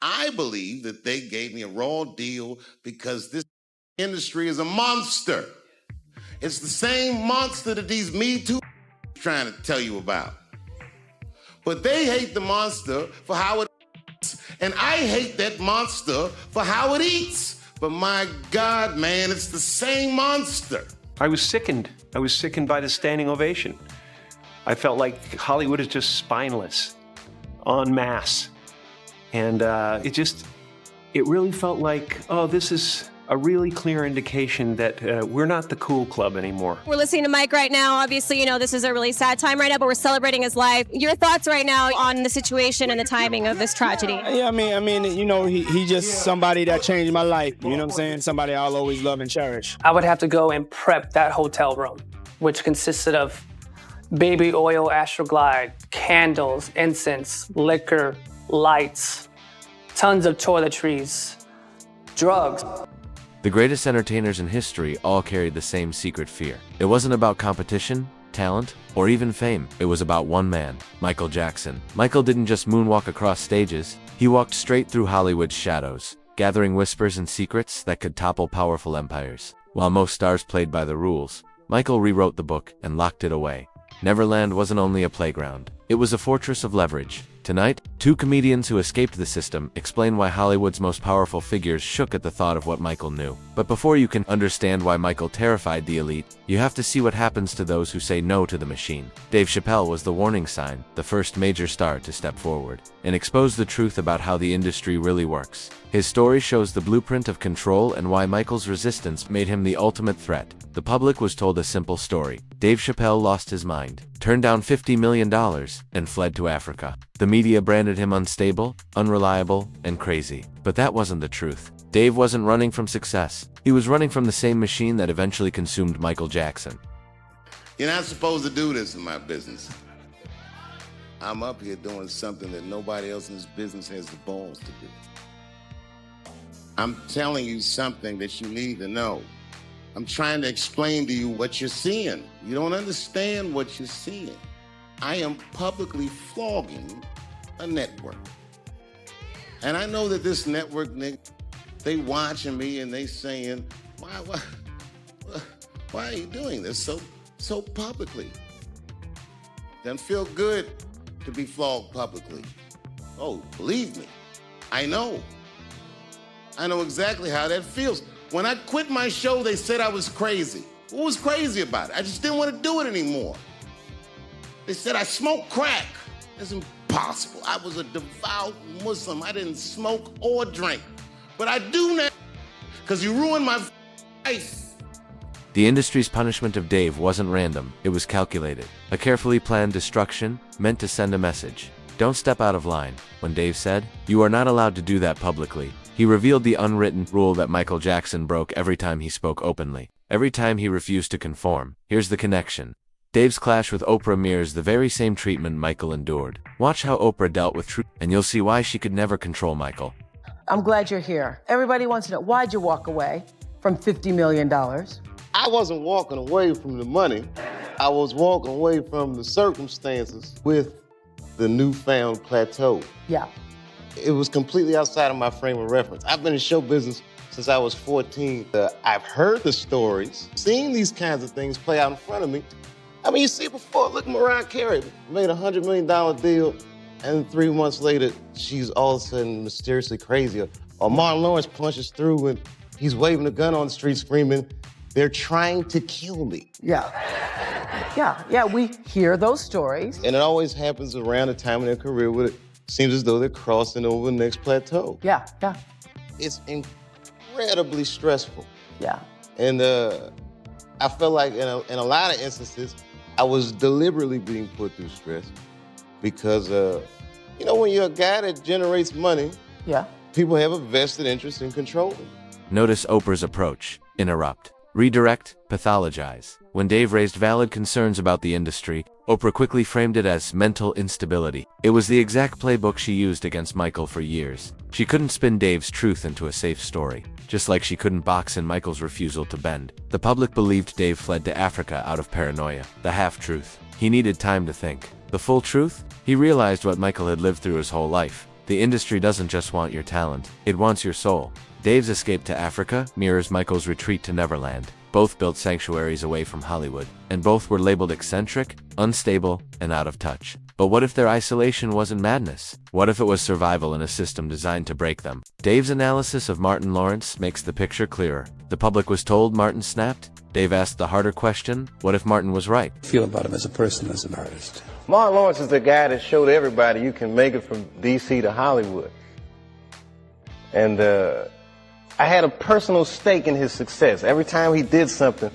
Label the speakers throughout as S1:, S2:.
S1: I believe that they gave me a raw deal because this industry is a monster. It's the same monster that these Me Too trying to tell you about. But they hate the monster for how it eats, and I hate that monster for how it eats. But my God, man, it's the same monster.
S2: I was sickened. I was sickened by the standing ovation. I felt like Hollywood is just spineless, en masse. And it really felt like, oh, this is a really clear indication that we're not the cool club anymore.
S3: We're listening to Mike right now. Obviously, this is a really sad time right now, but we're celebrating his life. Your thoughts right now on the situation and the timing of this tragedy?
S4: Yeah, I mean, he just somebody that changed my life. You know what I'm saying? Somebody I'll always love and cherish.
S5: I would have to go and prep that hotel room, which consisted of baby oil, Astroglide, candles, incense, liquor, lights, tons of toiletries, drugs.
S6: The greatest entertainers in history all carried the same secret fear. It wasn't about competition, talent, or even fame. It was about one man, Michael Jackson. Michael didn't just moonwalk across stages. He walked straight through Hollywood's shadows, gathering whispers and secrets that could topple powerful empires. While most stars played by the rules, Michael rewrote the book and locked it away. Neverland wasn't only a playground. It was a fortress of leverage. Tonight, two comedians who escaped the system explain why Hollywood's most powerful figures shook at the thought of what Michael knew. But before you can understand why Michael terrified the elite, you have to see what happens to those who say no to the machine. Dave Chappelle was the warning sign, the first major star to step forward and expose the truth about how the industry really works. His story shows the blueprint of control and why Michael's resistance made him the ultimate threat. The public was told a simple story. Dave Chappelle lost his mind, turned down $50 million, and fled to Africa. The media branded him unstable, unreliable, and crazy. But that wasn't the truth. Dave wasn't running from success. He was running from the same machine that eventually consumed Michael Jackson.
S1: You're not supposed to do this in my business. I'm up here doing something that nobody else in this business has the balls to do. I'm telling you something that you need to know. I'm trying to explain to you what you're seeing. You don't understand what you're seeing. I am publicly flogging a network. And I know that this network, Nick, they watching me and they saying, why are you doing this so publicly? Doesn't feel good to be flogged publicly. Oh, believe me, I know. I know exactly how that feels. When I quit my show, they said I was crazy. What was crazy about it? I just didn't want to do it anymore. They said I smoked crack. That's impossible. I was a devout Muslim. I didn't smoke or drink. But I do now, because you ruined my life.
S6: The industry's punishment of Dave wasn't random. It was calculated. A carefully planned destruction meant to send a message. Don't step out of line. When Dave said, "You are not allowed to do that publicly," he revealed the unwritten rule that Michael Jackson broke every time he spoke openly. Every time he refused to conform. Here's the connection. Dave's clash with Oprah mirrors the very same treatment Michael endured. Watch how Oprah dealt with truth, and you'll see why she could never control Michael.
S7: I'm glad you're here. Everybody wants to know, why'd you walk away from $50 million?
S8: I wasn't walking away from the money. I was walking away from the circumstances with the newfound plateau.
S7: Yeah.
S8: It was completely outside of my frame of reference. I've been in show business since I was 14. I've heard the stories, seen these kinds of things play out in front of me. I mean, you see before, look, Mariah Carey made a $100 million deal, and 3 months later, she's all of a sudden mysteriously crazy. Or Martin Lawrence punches through and he's waving a gun on the street screaming, "They're trying to kill me."
S7: Yeah, we hear those stories.
S8: And it always happens around the time in their career where it seems as though they're crossing over the next plateau.
S7: Yeah.
S8: It's incredibly stressful.
S7: Yeah.
S8: And I felt like in a lot of instances, I was deliberately being put through stress because, when you're a guy that generates money,
S7: Yeah.
S8: people have a vested interest in controlling.
S6: Notice Oprah's approach. Interrupt. Redirect. Pathologize. When Dave raised valid concerns about the industry, Oprah quickly framed it as mental instability. It was the exact playbook she used against Michael for years. She couldn't spin Dave's truth into a safe story, just like she couldn't box in Michael's refusal to bend. The public believed Dave fled to Africa out of paranoia. The half-truth. He needed time to think. The full truth? He realized what Michael had lived through his whole life. The industry doesn't just want your talent, it wants your soul. Dave's escape to Africa mirrors Michael's retreat to Neverland. Both built sanctuaries away from Hollywood, and both were labeled eccentric, unstable, and out of touch. But what if their isolation wasn't madness? What if it was survival in a system designed to break them? Dave's analysis of Martin Lawrence makes the picture clearer. The public was told Martin snapped. Dave asked the harder question, what if Martin was right?
S9: Feel about him as a person, as an artist.
S8: Martin Lawrence is the guy that showed everybody you can make it from DC to Hollywood. And I had a personal stake in his success. Every time he did something,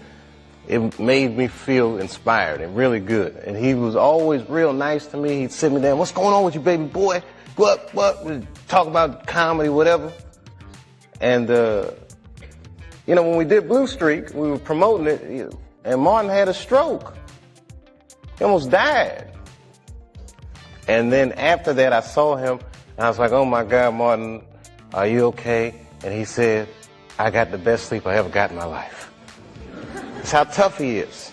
S8: it made me feel inspired and really good. And he was always real nice to me. He'd sit me down, what's going on with you, baby boy? What? We'd talk about comedy, whatever. And, you know, when we did Blue Streak, we were promoting it, and Martin had a stroke. He almost died. And then after that, I saw him, and I was like, oh my God, Martin, are you okay? And he said, I got the best sleep I ever got in my life. That's how tough he is.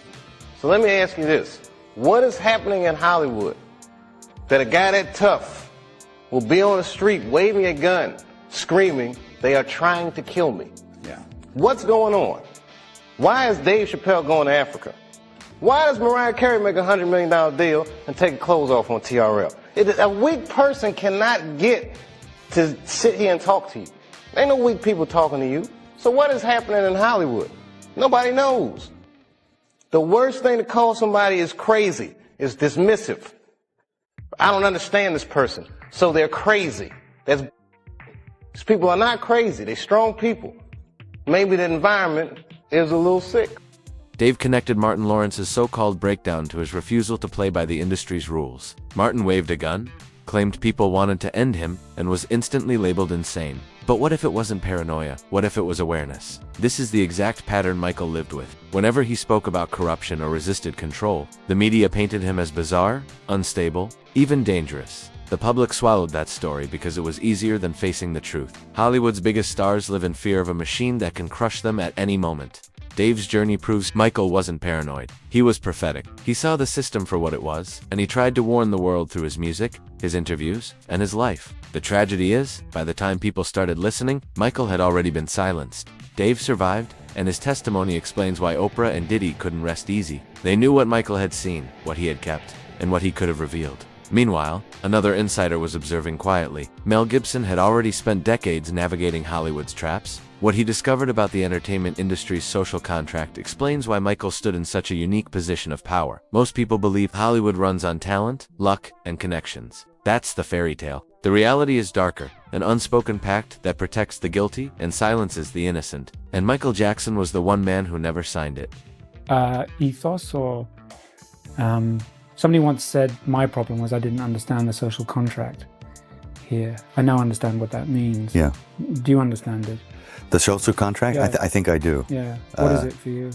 S8: So let me ask you this. What is happening in Hollywood that a guy that tough will be on the street waving a gun, screaming, they are trying to kill me?
S9: Yeah.
S8: What's going on? Why is Dave Chappelle going to Africa? Why does Mariah Carey make a $100 million deal and take her clothes off on TRL? A weak person cannot get to sit here and talk to you. Ain't no weak people talking to you. So what is happening in Hollywood? Nobody knows. The worst thing to call somebody is crazy, is dismissive. I don't understand this person, so they're crazy. These people are not crazy. They're strong people. Maybe the environment is a little sick.
S6: Dave connected Martin Lawrence's so-called breakdown to his refusal to play by the industry's rules. Martin waved a gun, claimed people wanted to end him, and was instantly labeled insane. But what if it wasn't paranoia? What if it was awareness? This is the exact pattern Michael lived with. Whenever he spoke about corruption or resisted control, the media painted him as bizarre, unstable, even dangerous. The public swallowed that story because it was easier than facing the truth. Hollywood's biggest stars live in fear of a machine that can crush them at any moment. Dave's journey proves Michael wasn't paranoid. He was prophetic. He saw the system for what it was, and he tried to warn the world through his music, his interviews, and his life. The tragedy is, by the time people started listening, Michael had already been silenced. Dave survived, and his testimony explains why Oprah and Diddy couldn't rest easy. They knew what Michael had seen, what he had kept, and what he could have revealed. Meanwhile, another insider was observing quietly. Mel Gibson had already spent decades navigating Hollywood's traps. What he discovered about the entertainment industry's social contract explains why Michael stood in such a unique position of power. Most people believe Hollywood runs on talent, luck, and connections. That's the fairy tale. The reality is darker, an unspoken pact that protects the guilty and silences the innocent. And Michael Jackson was the one man who never signed it.
S10: Ethos or somebody once said my problem was I didn't understand the social contract here. I now understand what that means.
S11: Yeah.
S10: Do you understand it?
S11: The social contract?
S10: Yeah.
S11: I think I do.
S10: Yeah. What is it for you?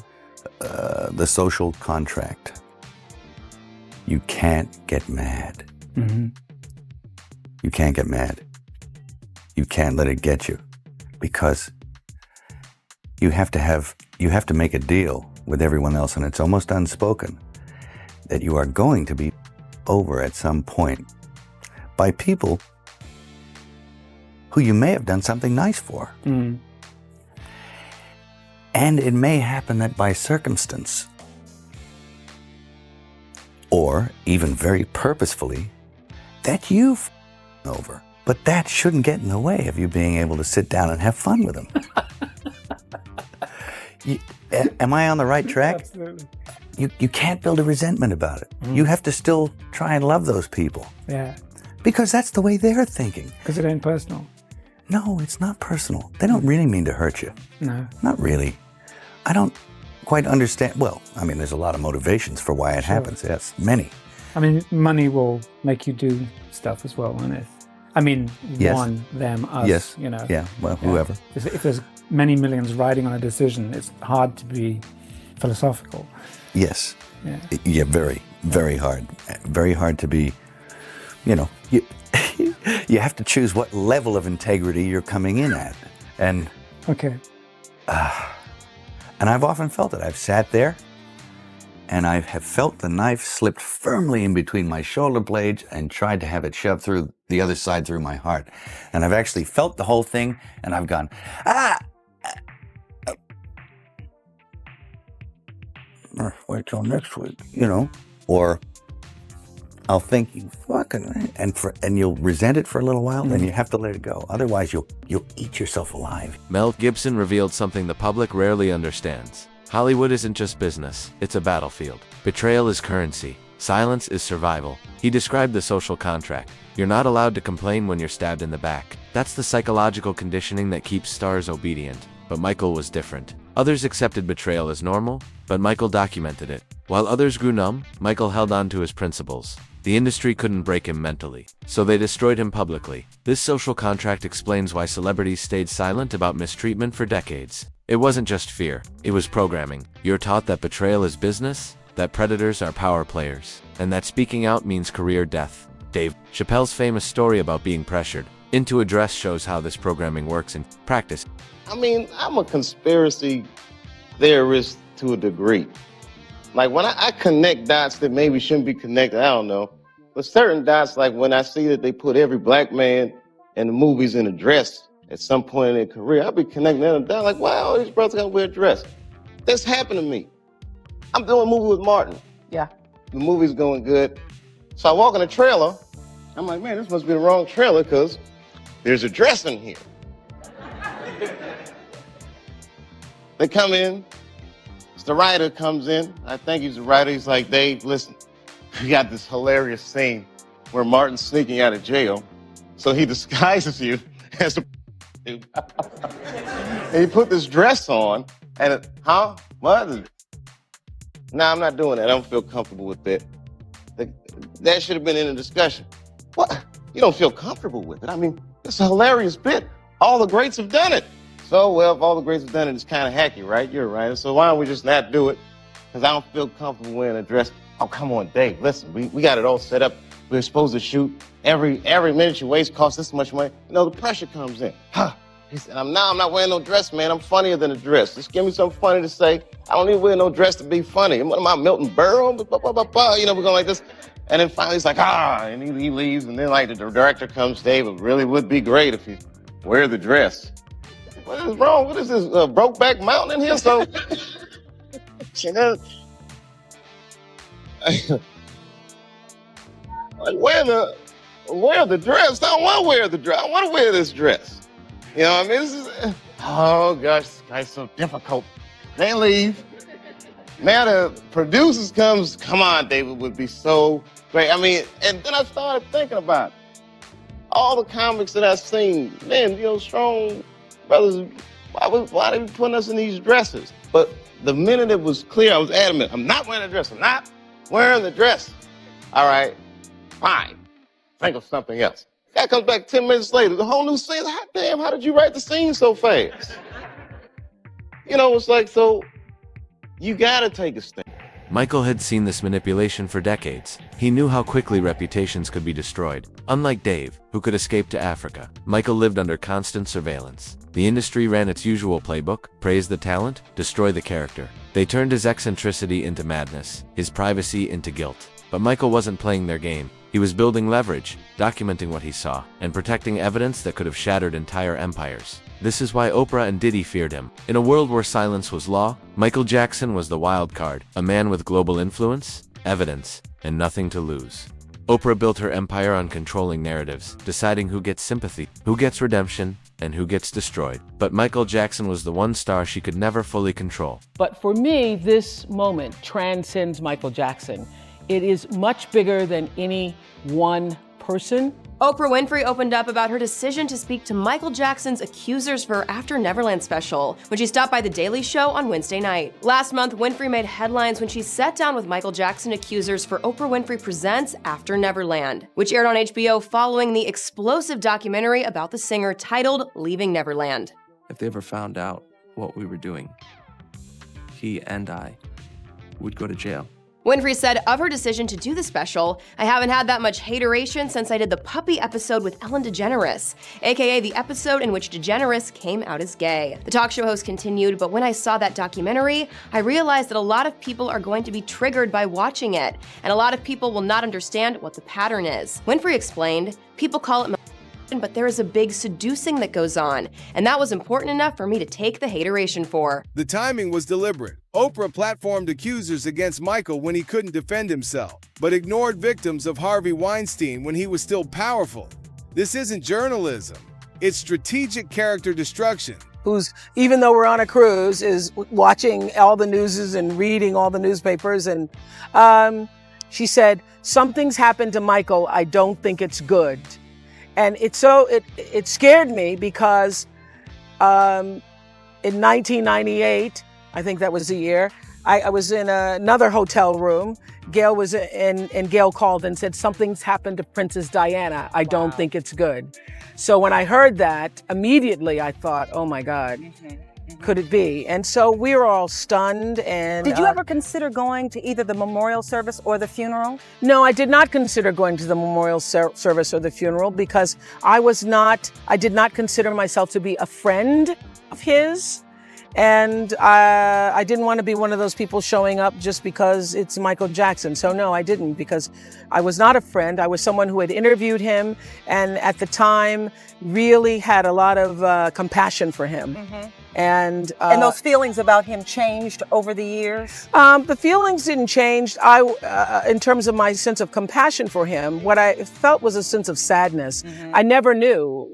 S11: The social contract. You can't get mad.
S10: Mm-hmm.
S11: You can't get mad. You can't let it get you, because you have to make a deal with everyone else, and it's almost unspoken that you are going to be over at some point by people who you may have done something nice for.
S10: Mm.
S11: And it may happen that by circumstance, or even very purposefully, that you've over. But that shouldn't get in the way of you being able to sit down and have fun with them. Am I on the right track?
S10: Absolutely.
S11: You can't build a resentment about it. Mm. You have to still try and love those people.
S10: Yeah.
S11: Because that's the way they're thinking.
S10: Because it ain't personal.
S11: No, it's not personal. They don't really mean to hurt you.
S10: No.
S11: Not really. I don't quite understand. Well, I mean, there's a lot of motivations for why it happens. Yes, many.
S10: I mean, money will make you do stuff as well, won't it? I mean,
S11: yes.
S10: One, them, us,
S11: yes.
S10: You know.
S11: Yeah, well, whoever.
S10: If there's many millions riding on a decision, it's hard to be philosophical.
S11: Yes.
S10: Yeah.
S11: Yeah, very, very hard. Very hard to be, you have to choose what level of integrity you're coming in at. And
S10: okay.
S11: And I've often felt it. I've sat there and I have felt the knife slipped firmly in between my shoulder blades and tried to have it shoved through the other side through my heart. And I've actually felt the whole thing, and I've gone, ah! Wait till next week, you know? Or I'll think, you fucking, and you'll resent it for a little while, then you have to let it go. Otherwise, you'll eat yourself alive.
S6: Mel Gibson revealed something the public rarely understands. Hollywood isn't just business, it's a battlefield. Betrayal is currency. Silence is survival. He described the social contract. You're not allowed to complain when you're stabbed in the back. That's the psychological conditioning that keeps stars obedient. But Michael was different. Others accepted betrayal as normal, but Michael documented it. While others grew numb, Michael held on to his principles. The industry couldn't break him mentally, so they destroyed him publicly. This social contract explains why celebrities stayed silent about mistreatment for decades. It wasn't just fear, it was programming. You're taught that betrayal is business, that predators are power players, and that speaking out means career death. Dave Chappelle's famous story about being pressured into a dress shows how this programming works in practice.
S8: I mean, I'm a conspiracy theorist to a degree. Like when I connect dots that maybe shouldn't be connected, I don't know. But certain dots, like when I see that they put every black man in the movies in a dress at some point in their career, I'll be connecting them down like, wow, these brothers gotta wear a dress. This happened to me. I'm doing a movie with Martin.
S7: Yeah.
S8: The movie's going good. So I walk in the trailer. I'm like, man, this must be the wrong trailer because there's a dress in here. They come in. The writer comes in. I think he's the writer. He's like, Dave, listen, we got this hilarious scene where Martin's sneaking out of jail. So he disguises you as a and he put this dress on and what? No, I'm not doing that. I don't feel comfortable with that. That should have been in the discussion. What? You don't feel comfortable with it? I mean, it's a hilarious bit. All the greats have done it. So, well, if all the greats have done it, it's kind of hacky, right? You're right. So why don't we just not do it? Because I don't feel comfortable wearing a dress. Oh, come on, Dave. Listen, we got it all set up. We're supposed to shoot. Every minute you waste costs this much money. You know, the pressure comes in. He said, I'm not wearing no dress, man. I'm funnier than a dress. Just give me something funny to say. I don't need to wear no dress to be funny. What am I, Milton Berle? You know, we're going like this. And then finally he's like, and he leaves. And then like the director comes, Dave, it really would be great if you wear the dress. What is wrong? What is this, Brokeback Mountain in here? So, you know, like wear the dress. I don't want to wear the dress. I want to wear this dress. You know what I mean? This is, oh gosh, this guy's so difficult. They leave. Now the producers comes, come on, David would be so great. I mean, and then I started thinking about it. All the comics that I've seen, man, you know, strong brothers, why they putting us in these dresses? But the minute it was clear, I was adamant, I'm not wearing a dress. I'm not wearing the dress. All right, fine. Think of something else. Guy comes back 10 minutes later, the whole new scene. Hot damn, how did you write the scene so fast? You know, it's like, so you gotta take a stand.
S6: Michael had seen this manipulation for decades. He knew how quickly reputations could be destroyed. Unlike Dave, who could escape to Africa, Michael lived under constant surveillance. The industry ran its usual playbook: praise the talent, destroy the character. They turned his eccentricity into madness, his privacy into guilt. But Michael wasn't playing their game. He was building leverage, documenting what he saw, and protecting evidence that could have shattered entire empires. This is why Oprah and Diddy feared him. In a world where silence was law, Michael Jackson was the wild card, a man with global influence, evidence, and nothing to lose. Oprah built her empire on controlling narratives, deciding who gets sympathy, who gets redemption, and who gets destroyed. But Michael Jackson was the one star she could never fully control.
S7: But for me, this moment transcends Michael Jackson. It is much bigger than any one person.
S12: Oprah Winfrey opened up about her decision to speak to Michael Jackson's accusers for her After Neverland special when she stopped by The Daily Show on Wednesday night. Last month, Winfrey made headlines when she sat down with Michael Jackson accusers for Oprah Winfrey Presents After Neverland, which aired on HBO following the explosive documentary about the singer titled Leaving Neverland.
S13: If they ever found out what we were doing, he and I would go to jail.
S12: Winfrey said of her decision to do the special, "I haven't had that much hateration since I did the puppy episode with Ellen DeGeneres, aka the episode in which DeGeneres came out as gay." The talk show host continued, "But when I saw that documentary, I realized that a lot of people are going to be triggered by watching it, and a lot of people will not understand what the pattern is." Winfrey explained, "People call it but there is a big seducing that goes on, and that was important enough for me to take the hateration for."
S13: The timing was deliberate. Oprah platformed accusers against Michael when he couldn't defend himself, but ignored victims of Harvey Weinstein when he was still powerful. This isn't journalism. It's strategic character destruction.
S7: Who's, even though we're on a cruise, is watching all the newses and reading all the newspapers. And she said, "Something's happened to Michael. I don't think it's good." And it scared me because in 1998, I think that was the year, I was in another hotel room. Gail was in, and Gail called and said, "Something's happened to Princess Diana. I don't think it's good." So when I heard that, immediately I thought, oh my God, could it be? And so we were all stunned. And
S14: did you ever consider going to either the memorial service or the funeral?
S7: No, I did not consider going to the memorial service or the funeral because I did not consider myself to be a friend of his. And I didn't want to be one of those people showing up just because it's Michael Jackson. So no, I didn't, because I was not a friend. I was someone who had interviewed him and at the time really had a lot of compassion for him.
S14: Mm-hmm.
S7: And
S14: those feelings about him changed over the years?
S7: The feelings didn't change. In terms of my sense of compassion for him, what I felt was a sense of sadness. Mm-hmm. I never knew,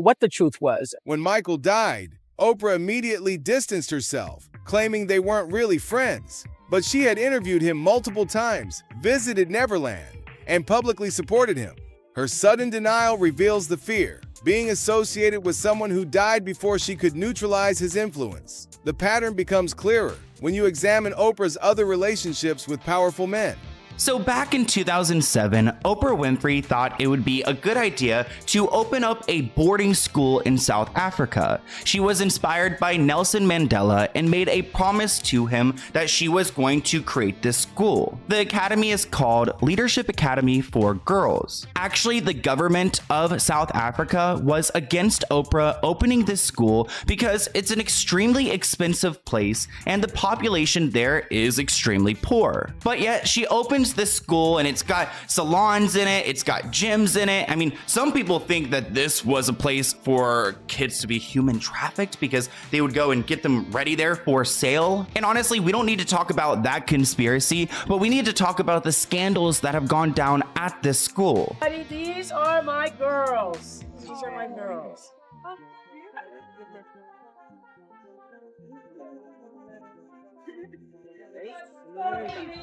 S7: what the truth was.
S13: When Michael died, Oprah immediately distanced herself, claiming they weren't really friends. But she had interviewed him multiple times, visited Neverland, and publicly supported him. Her sudden denial reveals the fear, being associated with someone who died before she could neutralize his influence. The pattern becomes clearer when you examine Oprah's other relationships with powerful men.
S15: So back in 2007, Oprah Winfrey thought it would be a good idea to open up a boarding school in South Africa. She was inspired by Nelson Mandela and made a promise to him that she was going to create this school. The academy is called Leadership Academy for Girls. Actually, the government of South Africa was against Oprah opening this school because it's an extremely expensive place and the population there is extremely poor. But yet she opens this school and it's got salons in it, it's got gyms in it. I mean, some people think that this was a place for kids to be human trafficked because they would go and get them ready there for sale. And honestly, we don't need to talk about that conspiracy, but we need to talk about the scandals that have gone down at this school.
S7: These are my girls. These are my girls.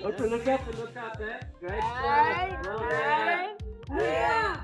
S16: Oprah, look up there. Great.
S7: Yeah.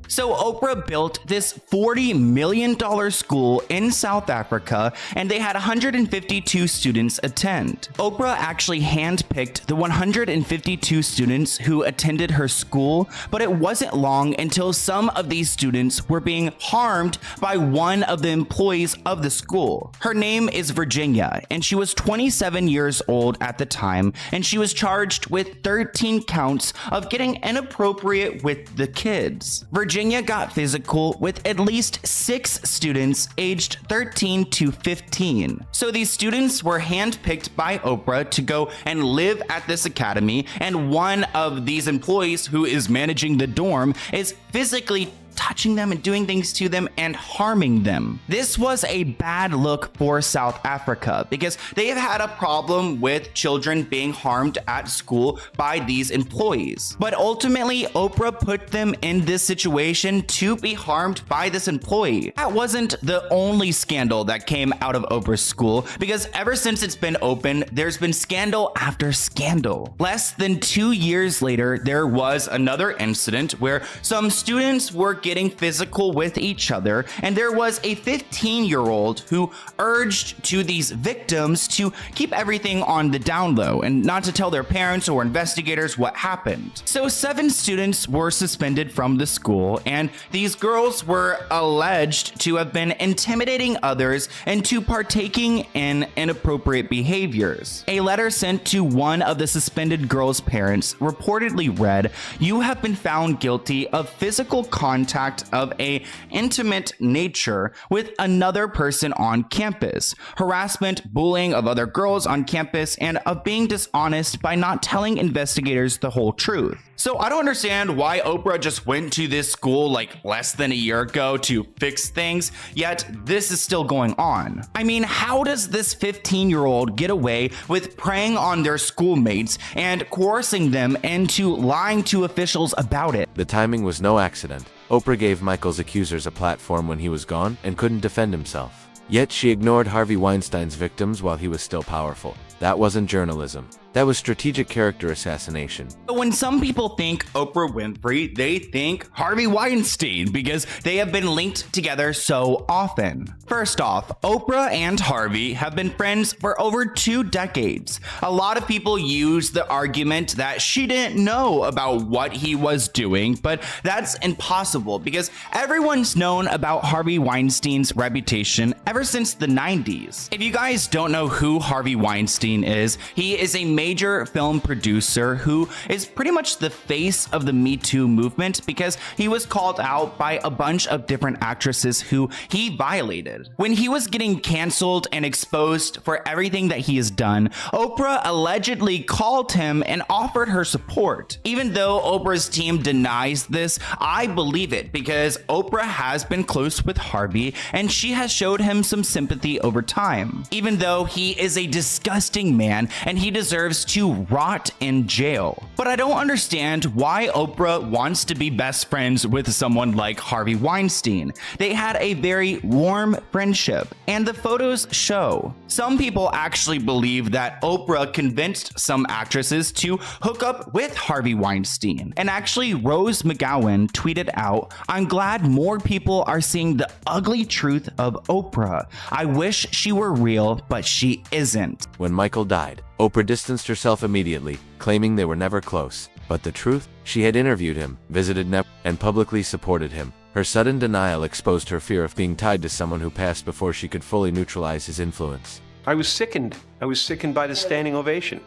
S15: So Oprah built this $40 million school in South Africa, and they had 152 students attend. Oprah actually handpicked the 152 students who attended her school, but it wasn't long until some of these students were being harmed by one of the employees of the school. Her name is Virginia, and she was 27 years old at the time, and she was charged with 13 counts of getting inappropriate with the kids. Virginia got physical with at least 6 students aged 13 to 15. So these students were handpicked by Oprah to go and live at this academy, and one of these employees who is managing the dorm is physically touching them and doing things to them and harming them. This was a bad look for South Africa because they have had a problem with children being harmed at school by these employees. But ultimately, Oprah put them in this situation to be harmed by this employee. That wasn't the only scandal that came out of Oprah's school, because ever since it's been open, there's been scandal after scandal. Less than 2 years later, there was another incident where some students were getting physical with each other, and there was a 15-year-old who urged to these victims to keep everything on the down low and not to tell their parents or investigators what happened. So 7 students were suspended from the school, and these girls were alleged to have been intimidating others into partaking in inappropriate behaviors. A letter sent to one of the suspended girls' parents reportedly read, "You have been found guilty of physical contact of an intimate nature with another person on campus, harassment, bullying of other girls on campus, and of being dishonest by not telling investigators the whole truth." So I don't understand why Oprah just went to this school like less than a year ago to fix things, yet this is still going on. I mean, how does this 15-year-old get away with preying on their schoolmates and coercing them into lying to officials about it?
S6: The timing was no accident. Oprah gave Michael's accusers a platform when he was gone and couldn't defend himself. Yet she ignored Harvey Weinstein's victims while he was still powerful. That wasn't journalism. That was strategic character assassination.
S15: When some people think Oprah Winfrey, they think Harvey Weinstein because they have been linked together so often. First off, Oprah and Harvey have been friends for over 2 decades. A lot of people use the argument that she didn't know about what he was doing, but that's impossible because everyone's known about Harvey Weinstein's reputation ever since the 90s. If you guys don't know who Harvey Weinstein is, he is a major film producer who is pretty much the face of the Me Too movement because he was called out by a bunch of different actresses who he violated. When he was getting canceled and exposed for everything that he has done, Oprah allegedly called him and offered her support. Even though Oprah's team denies this, I believe it because Oprah has been close with Harvey and she has showed him some sympathy over time. Even though he is a disgusting man and he deserves to rot in jail. But I don't understand why Oprah wants to be best friends with someone like Harvey Weinstein. They had a very warm friendship, and the photos show. Some people actually believe that Oprah convinced some actresses to hook up with Harvey Weinstein. And actually, Rose McGowan tweeted out, "I'm glad more people are seeing the ugly truth of Oprah. I wish she were real, but she isn't."
S6: When Michael died, Oprah distanced herself immediately, claiming they were never close. But the truth? She had interviewed him, visited Neverland, and publicly supported him. Her sudden denial exposed her fear of being tied to someone who passed before she could fully neutralize his influence.
S2: I was sickened. I was sickened by the standing ovation.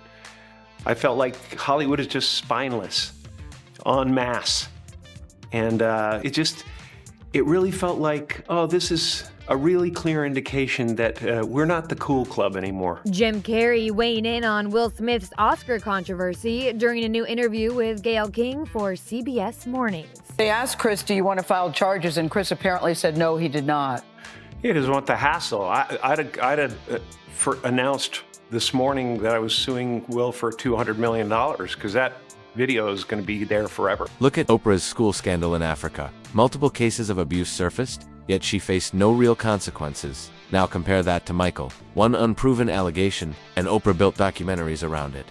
S2: I felt like Hollywood is just spineless, en masse. And it really felt like, oh, this is a really clear indication that we're not the cool club anymore.
S17: Jim Carrey weighing in on Will Smith's Oscar controversy during a new interview with Gayle King for CBS Mornings.
S7: They asked Chris, do you want to file charges? And Chris apparently said no, he did not.
S2: He doesn't want the hassle. I'd announced this morning that I was suing Will for $200 million because that video is going to be there forever.
S6: Look at Oprah's school scandal in Africa. Multiple cases of abuse surfaced, yet she faced no real consequences. Now compare that to Michael. One unproven allegation, and Oprah built documentaries around it.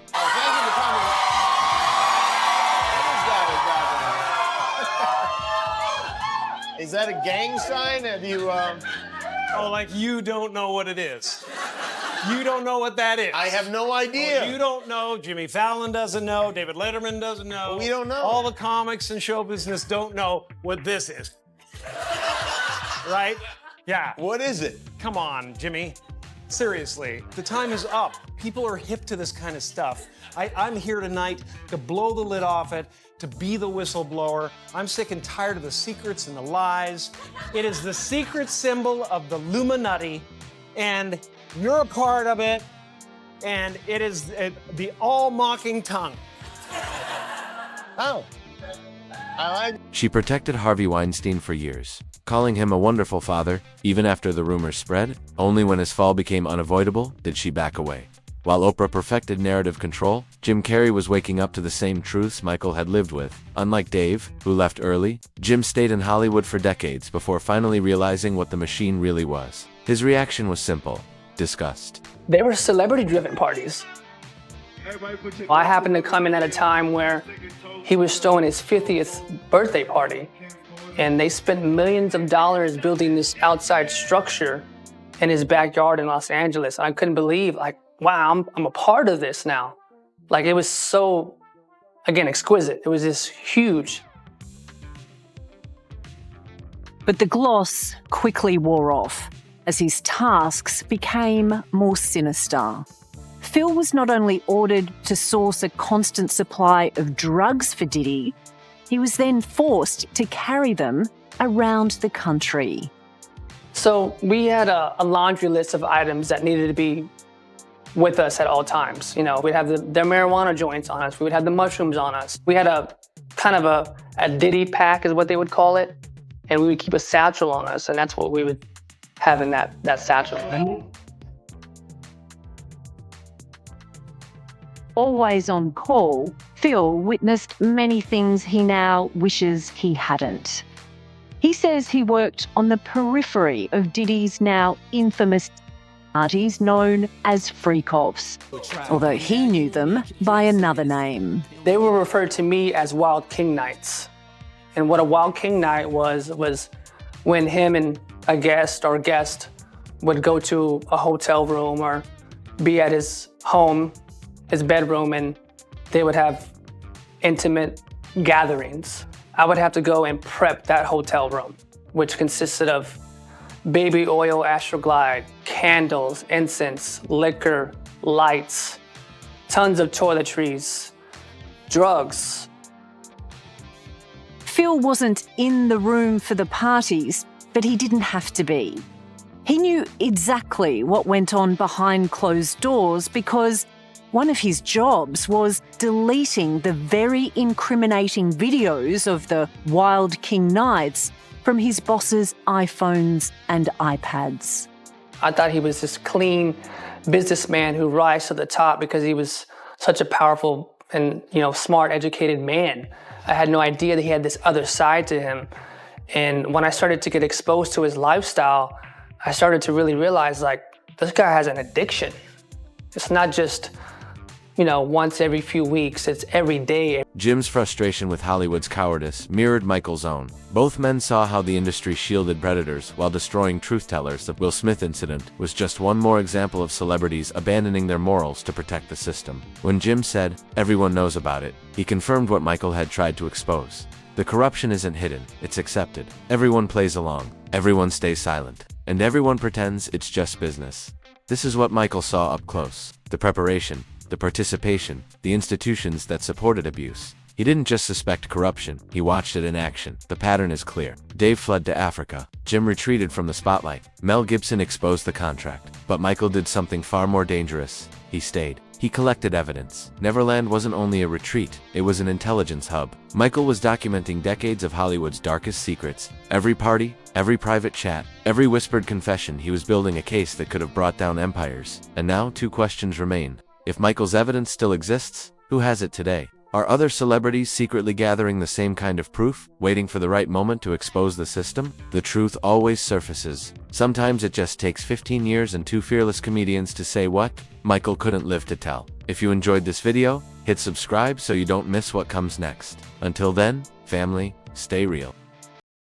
S8: Is that a gang sign? Have you,
S18: Oh, like you don't know what it is. You don't know what that is.
S8: I have no idea.
S18: You don't know. Jimmy Fallon doesn't know. David Letterman doesn't know.
S8: We don't know.
S18: All the comics and show business don't know what this is. Right? Yeah.
S8: What is it?
S18: Come on, Jimmy. Seriously, the time is up. People are hip to this kind of stuff. I'm here tonight to blow the lid off it, to be the whistleblower. I'm sick and tired of the secrets and the lies. It is the secret symbol of the Illuminati, and you're a part of it, and it is the all-mocking tongue.
S8: Oh.
S6: She protected Harvey Weinstein for years, calling him a wonderful father, even after the rumors spread. Only when his fall became unavoidable did she back away. While Oprah perfected narrative control, Jim Carrey was waking up to the same truths Michael had lived with. Unlike Dave, who left early, Jim stayed in Hollywood for decades before finally realizing what the machine really was. His reaction was simple: disgust.
S5: They were celebrity-driven parties. I happened to come in at a time where he was throwing his 50th birthday party, And they spent millions of dollars building this outside structure in his backyard in Los Angeles. I couldn't believe, like, wow, I'm a part of this now. Like, it was so, again, exquisite. It was this huge.
S19: But the gloss quickly wore off as his tasks became more sinister. Phil was not only ordered to source a constant supply of drugs for Diddy, he was then forced to carry them around the country.
S5: So we had a laundry list of items that needed to be with us at all times. You know, we'd have their marijuana joints on us. We would have the mushrooms on us. We had a kind of a Diddy pack is what they would call it. And we would keep a satchel on us, and that's what we would have in that satchel.
S19: Always on call, Phil witnessed many things he now wishes he hadn't. He says he worked on the periphery of Diddy's now infamous parties known as freak-offs, although he knew them by another name.
S5: They were referred to me as Wild King Nights. And what a Wild King Night was when him and a guest would go to a hotel room or be at his home, his bedroom, and they would have intimate gatherings. I would have to go and prep that hotel room, which consisted of baby oil Astroglide, candles, incense, liquor, lights, tons of toiletries, drugs.
S19: Phil wasn't in the room for the parties, but he didn't have to be. He knew exactly what went on behind closed doors because one of his jobs was deleting the very incriminating videos of the Wild King Nights from his boss's iPhones and iPads.
S5: I thought he was this clean businessman who rise to the top because he was such a powerful and, smart, educated man. I had no idea that he had this other side to him. And when I started to get exposed to his lifestyle, I started to really realize, like, this guy has an addiction. It's not just, once every few weeks, it's every day.
S6: Jim's frustration with Hollywood's cowardice mirrored Michael's own. Both men saw how the industry shielded predators while destroying truth-tellers. The Will Smith incident was just one more example of celebrities abandoning their morals to protect the system. When Jim said, "Everyone knows about it," he confirmed what Michael had tried to expose. The corruption isn't hidden, it's accepted. Everyone plays along, everyone stays silent, and everyone pretends it's just business. This is what Michael saw up close. The preparation, the participation, the institutions that supported abuse. He didn't just suspect corruption, he watched it in action. The pattern is clear. Dave fled to Africa. Jim retreated from the spotlight. Mel Gibson exposed the contract. But Michael did something far more dangerous. He stayed. He collected evidence. Neverland wasn't only a retreat, it was an intelligence hub. Michael was documenting decades of Hollywood's darkest secrets. Every party, every private chat, every whispered confession. He was building a case that could have brought down empires. And now, two questions remain. If Michael's evidence still exists, who has it today? Are other celebrities secretly gathering the same kind of proof, waiting for the right moment to expose the system? The truth always surfaces. Sometimes it just takes 15 years and two fearless comedians to say what Michael couldn't live to tell. If you enjoyed this video, hit subscribe so you don't miss what comes next. Until then, family, stay real.